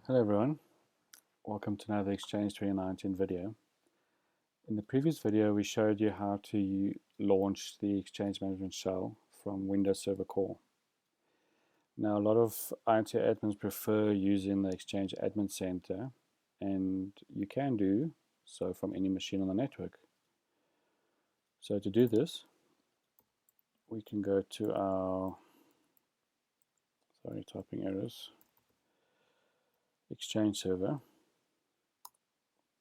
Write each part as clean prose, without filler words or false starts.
Hello everyone, welcome to another Exchange 2019 video. In the previous video we showed you how to launch the Exchange Management Shell from Windows Server Core. Now a lot of IT admins prefer using the Exchange Admin Center, and you can do so from any machine on the network. So to do this we can go to our, typing errors, Exchange server,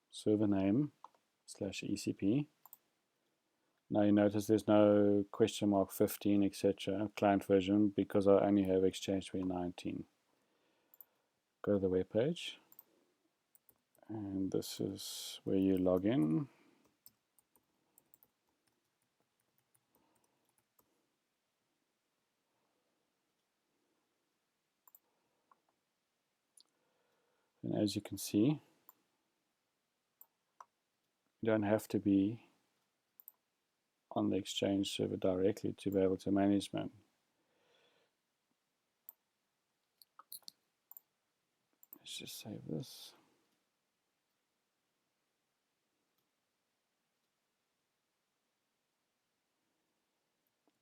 server name /ECP. Now you notice there's no question mark 15 etc. client version because I only have Exchange 2019. Go to the web page and this is where you log in. And as you can see, you don't have to be on the Exchange server directly to be able to manage them. Let's just save this.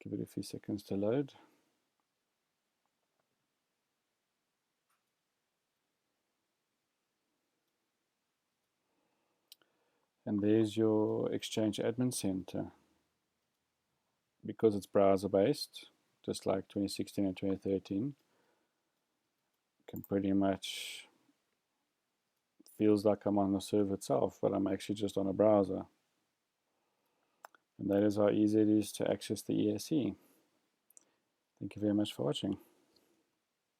Give it a few seconds to load. And there's your Exchange Admin Center. Because it's browser based, just like 2016 and 2013, can pretty much feels like I'm on the server itself, but I'm actually just on a browser. And that is how easy it is to access the ESC. Thank you very much for watching.